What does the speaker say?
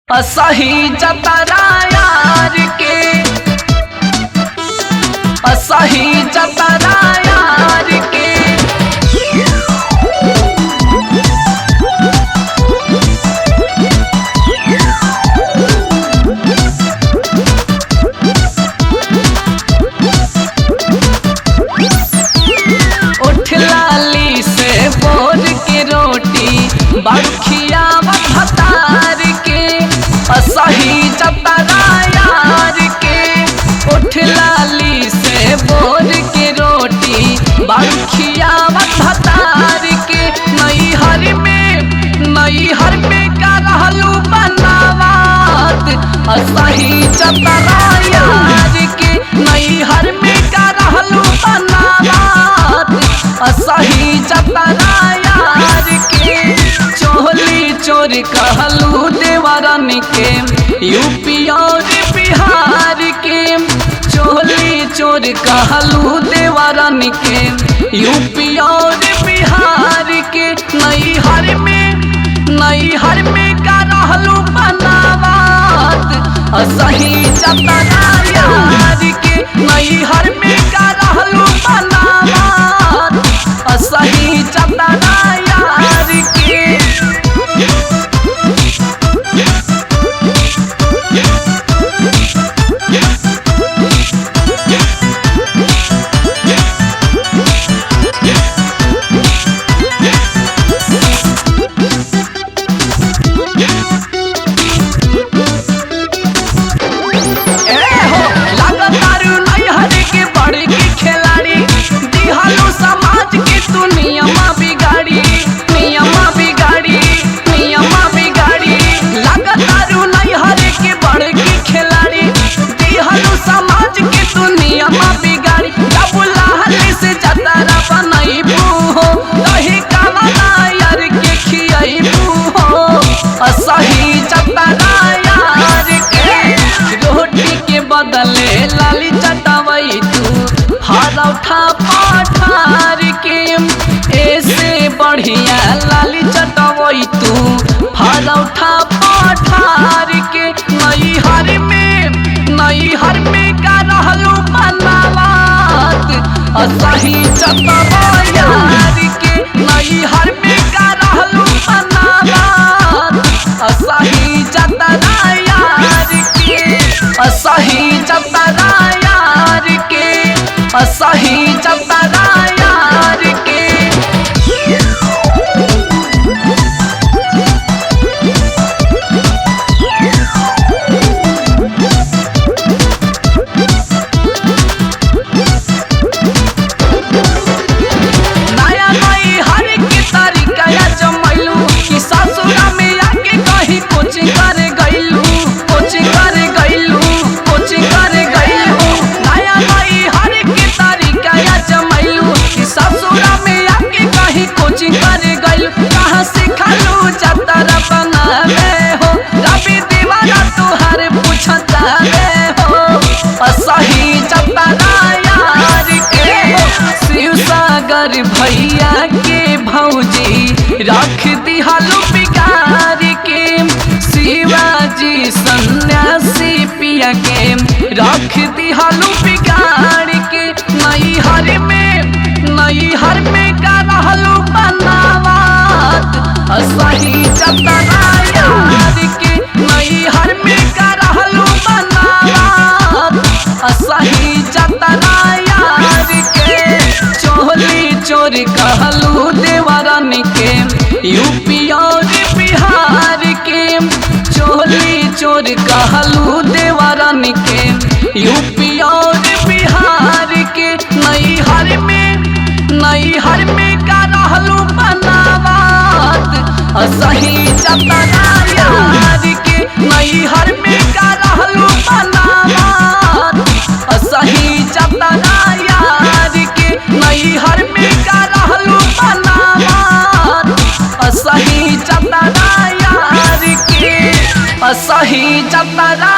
असही जतरा यार के, असही जतरा यार के। उठ लाली से बोर के रोटी बरखिया भतार के, असही जतरा यार के। उठ लाली से बोर के रोटी बरखिया भतार के। नैहर में का रहलू बनावत, असही जतरा यार के। नैहर में का रहलू बनावत, असही जतरा यार के। चोली चोर कहलू देवरन के, यूपी और बिहार के। चोली चोर कहलू देवरन के, यूपी और बिहार के। नैहर में का रहलू बनावत, असही जतरा यार के। नैहर में का रहलू बनावत, असही जतरा यार के। असही जतरा यार के। रोटी के बदले लाली चटवई तू हरौठा पठार के। ऐसे बढ़िया लाली चटवई तू हरौठा पठार के। नैहर में का रहलू बनावत, असही जतरा यार के। नैहर में का रहलू बनावत, असही जतरा यार के। असही जतरा यार के, असही जतरा यार के। कहाँ सिखलू जतरा बनावे हो, रवि दीवाना तुहार पूछता हो। असही जतरा यार के। शिव सागर भैया के भौजी रख दिहलू बिगाड़ के। शिवाजी सन्यासी पिया के रख दिहलू बिगाड़ के। नैहर में का रहलू बनावत, असही जतरा यार के। नैहर में का रहलू बनावत, असही जतरा यार के। चोली चोर कहलू देवरन के, यूपी और बिहार के। चोली चोर कहलू देवरन के, यूपी और बिहार के। नैहर में का रहलू बनावत, असही जतरा यार के। नैहर में का रहलू बनावत, असही जतरा यार के। नैहर में का रहलू बनावत, असही जतरा यार के। असही जतरा